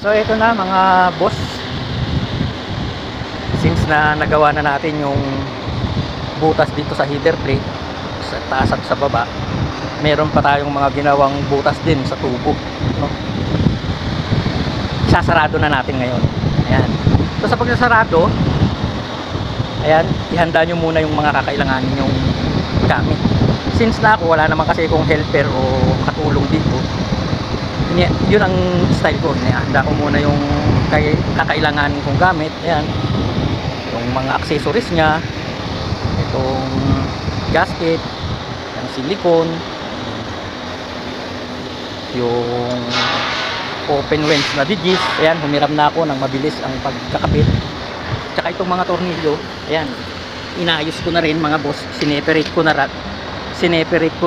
So ito na mga boss, since na nagawa na natin yung butas dito sa header plate sa taas at sa baba, meron pa tayong mga ginawang butas din sa tubo, no? Sasarado na natin ngayon. Ayan. So sa pagsasarado, ayan, ihanda nyo muna yung mga kakailanganin yung gamit. Since na ako wala naman kasi kung helper o katulong dito, yun ang style ko. Ihanda ko muna yung kakailanganin kong gamit. Ayan, yung mga accessories nya, itong gasket, yung silicone, yung open wrench na digis. Ayan, humiram na ako ng mabilis ang pagkakabit. Tsaka itong mga tornilyo, ayan, inaayos ko na rin mga boss. Sineperate ko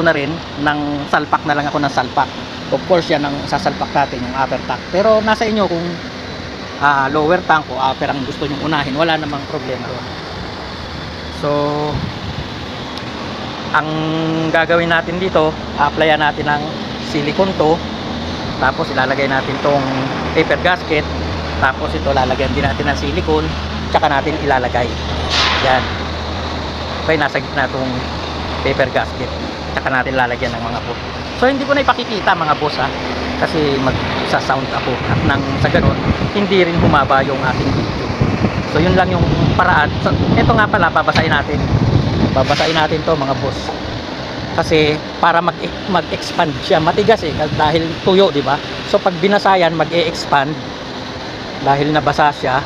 na rin ng salpak na lang ako ng salpak. Of course yan ang sasalpak natin, yung upper tank. Pero nasa inyo kung lower tank o upper ang gusto nyo unahin, wala namang problema doon. So ang gagawin natin dito, applyan natin ng silicone to, tapos ilalagay natin tong paper gasket, tapos ito lalagyan din natin ng silicone, tsaka natin ilalagay. Yan, okay, nasa gitna tong paper gasket, tsaka natin lalagyan ng mga po. So hindi ko na ipakikita mga boss kasi magsa-sound ako, at nang sa ganun hindi rin humaba yung ating video. So yun lang yung paraan. So ito nga pala, babasahin natin to mga boss, kasi para mag-expand siya. Matigas dahil tuyo, di ba? So pag binasayan, mag-e-expand dahil nabasa siya.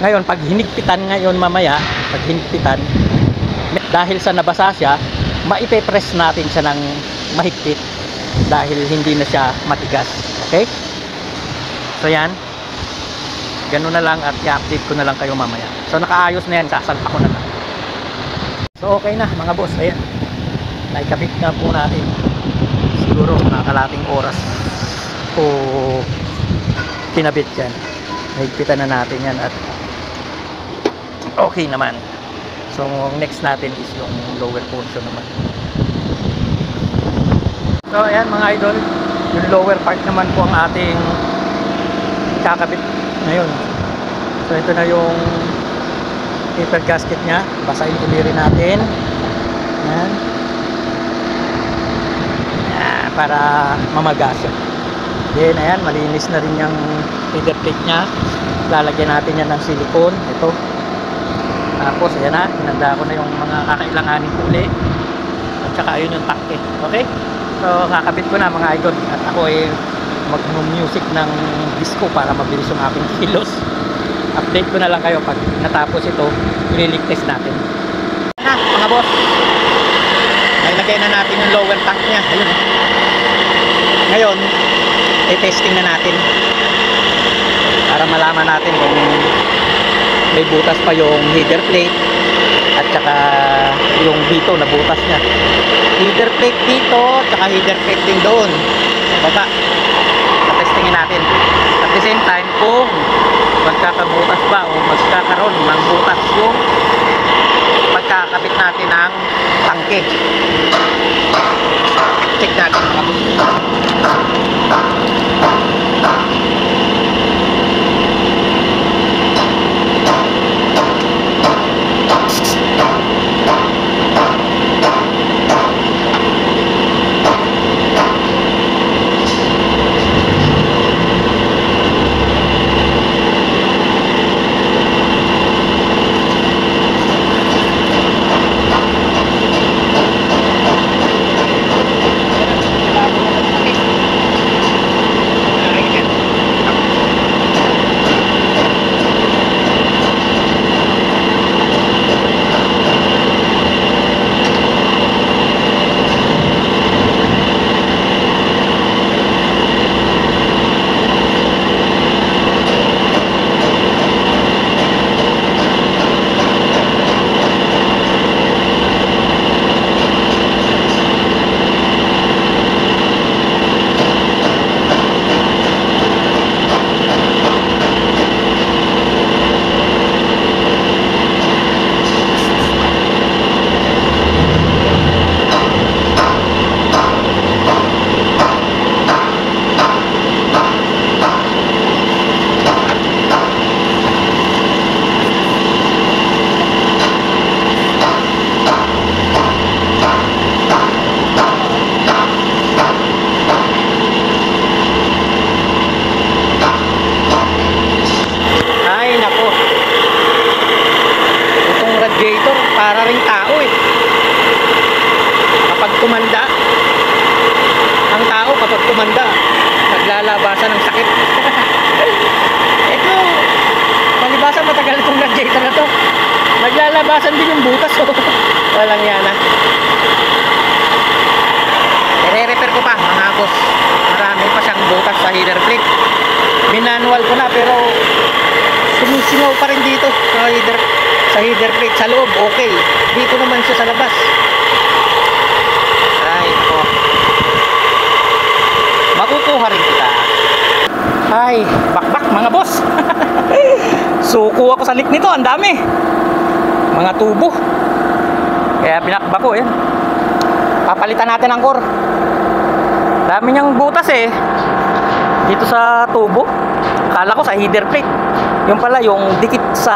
Ngayon pag hinigpitan dahil sa nabasa siya, maipe-press natin siya ng mahigpit dahil hindi na siya matigas. Okay? So yan, ganun na lang, at i-update ko na lang kayo mamaya. So nakaayos na yan, sasalpa ko na lang. So okay na mga boss, ayan, naikabit na po natin. Siguro nakakalating oras o kinabit yan. Nahigpitan na natin yan at okay naman. So next natin is yung lower portion naman. So ayan mga idol, yung lower part naman po ang ating kakabit ngayon. So ito na yung paper gasket nya, basahin ulit rin natin. Ayan, para mamagas siya. Then ayan, malinis na rin yung header plate nya. Lalagyan natin yan ng silicone. Ito, tapos ayan na, hinanda ko na yung mga kakailanganin ko ulit, at saka ayun yung tangke. Okay, so kakabit ko na mga idol, at ako ay mag-music ng disco para mabilis yung aking kilos. Update ko na lang kayo pag natapos ito, ililigtest natin na mga boss. Nailagay na natin yung lower tank nya. Ayun. Ngayon i-testing na natin para malaman natin kung may butas pa yung header plate at saka yung dito na butas nya. Header plate dito, saka header plate din doon sa baba. Testingin natin at the same time kung magkakabutas ba o magkakaroon ng butas yung pagkakabit natin ng tangke. Check natin. hinugasan din yung butas. Oh. Walang yan ah. I-repair ko pa mga boss. Marami pa siyang butas sa header plate. Minanual ko na pero sumisingaw pa rin dito sa header plate. Sa loob okay, dito naman siya sa labas. Ay ito, makukuha rin kita. Ay bakbak mga boss. Suko ako sa leak nito, ang dami mga tubo, kaya pinakbak ko yan. Papalitan natin ang core. Dami niyang butas eh dito sa tubo. Akala ko sa header plate. Yung pala yung dikit sa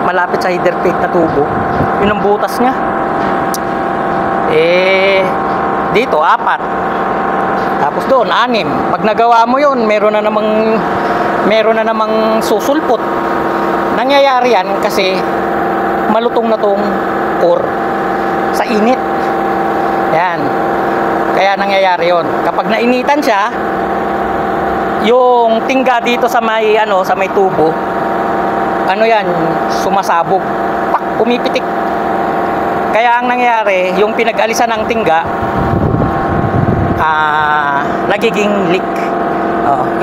malapit sa header plate na tubo, yun ang butas niya. Eh dito 4, tapos doon 6. Pag nagawa mo yun, meron na namang susulpot. Nangyayari yan kasi malutong na tong core sa init. Yan, kaya nangyayari yon. Kapag nainitan siya, yung tingga dito sa may sa may tubo, yan, sumasabog, pak, pumipitik. Kaya ang nangyayari, yung pinag-alisan ng tingga nagiging leak.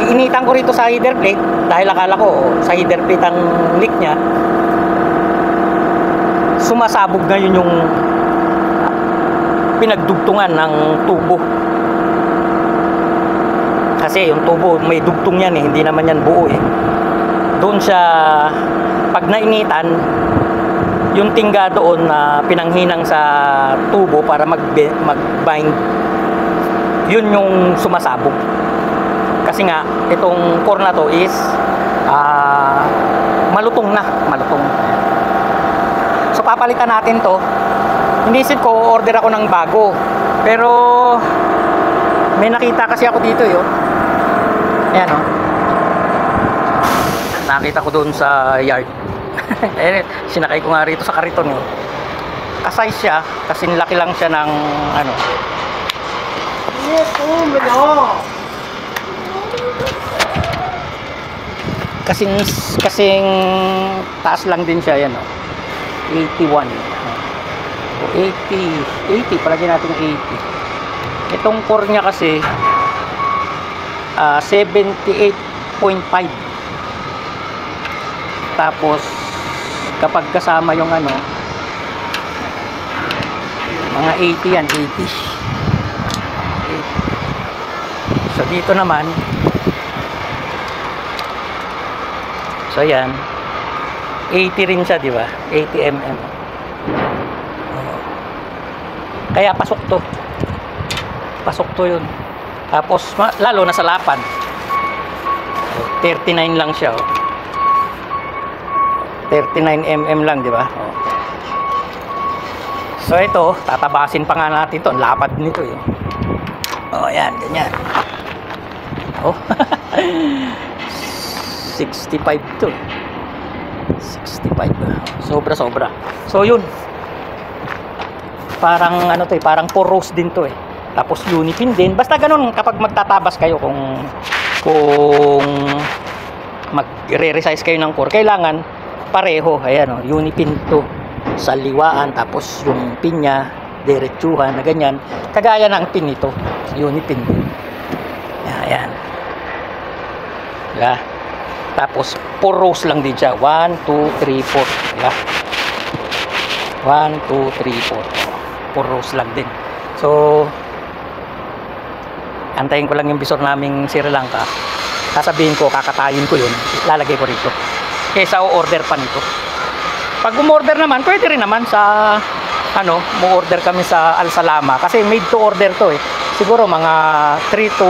Iinitan ko rito sa header plate dahil akala ko sa header plate ang leak niya. Sumasabog na yun yung pinagdugtungan ng tubo. Kasi yung tubo may dugtong yan eh, hindi naman yan buo eh. Doon siya, pag nainitan, yung tingga doon na pinanghinang sa tubo para mag-bind, yun yung sumasabog. Kasi nga itong core na to is malutong. So papalitan natin to. Inisip ko order ako ng bago, pero may nakita kasi ako dito yun. Ayan o, nakita ko doon sa yard. Sinakay ko nga rito sa kariton yun. Kasize siya, kasi laki lang siya ng kasing taas lang din siya. Yan o, 81 o 80 palagyan natin 80. Itong core niya kasi 78.5. Tapos kapag kasama yung mga 80 yan, 80. So dito naman, so yan 80 rin siya, di ba? 80 mm. Kaya pasok to yun. Tapos lalo na sa lapad 39 lang siya 39 mm lang, di ba? So ito, tatabasin pa nga natin ito. Ang lapad nito eh. Yan, ganyan. 65 to. 65. Sobra. So yun. Parang parang porous din to eh. Tapos unipin din. Basta ganun kapag magtatabas kayo, kung magre-resize kayo ng core, kailangan pareho. Ayan unipin to sa liwaan, tapos yung pin niya diretsuhan na ganyan, kagaya ng pin nito, unipin din. Ayan. Diba? Tapos 4 rows lang din siya. 1, 2, 3, 4. Diba? 1, 2, 3, 4. 4 rows lang din. So antayin ko lang yung bisor naming Sri Lanka. Sasabihin ko, kakatayin ko yun, lalagay ko rito kaysa o-order pa nito. Pag umorder naman, pwede rin naman sa mo-order kami sa Al Salama kasi made to order to eh. Siguro mga 3 to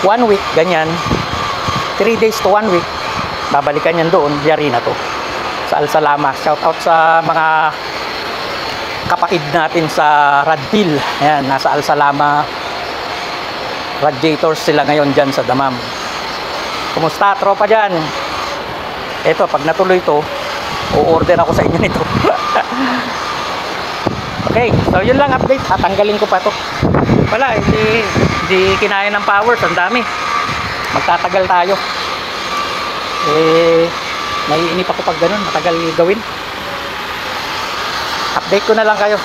1 week, ganyan. 3 days to 1 week, babalikan yan doon. Yari na to sa Al Salama. Shout out sa mga kapatid natin sa Radpil. Ayan, nasa Al Salama radiators sila ngayon dyan sa Damam. Kumusta tropa dyan? Eto, pag natuloy to, o-order ako sa inyo nito. Okay, so yun lang update. Tatanggalin ko pa to. Wala, hindi kinaya ng powers. Ang dami. Magtatagal tayo. Naiinip ako pag ganun. Matagal gawin. Update ko na lang kayo.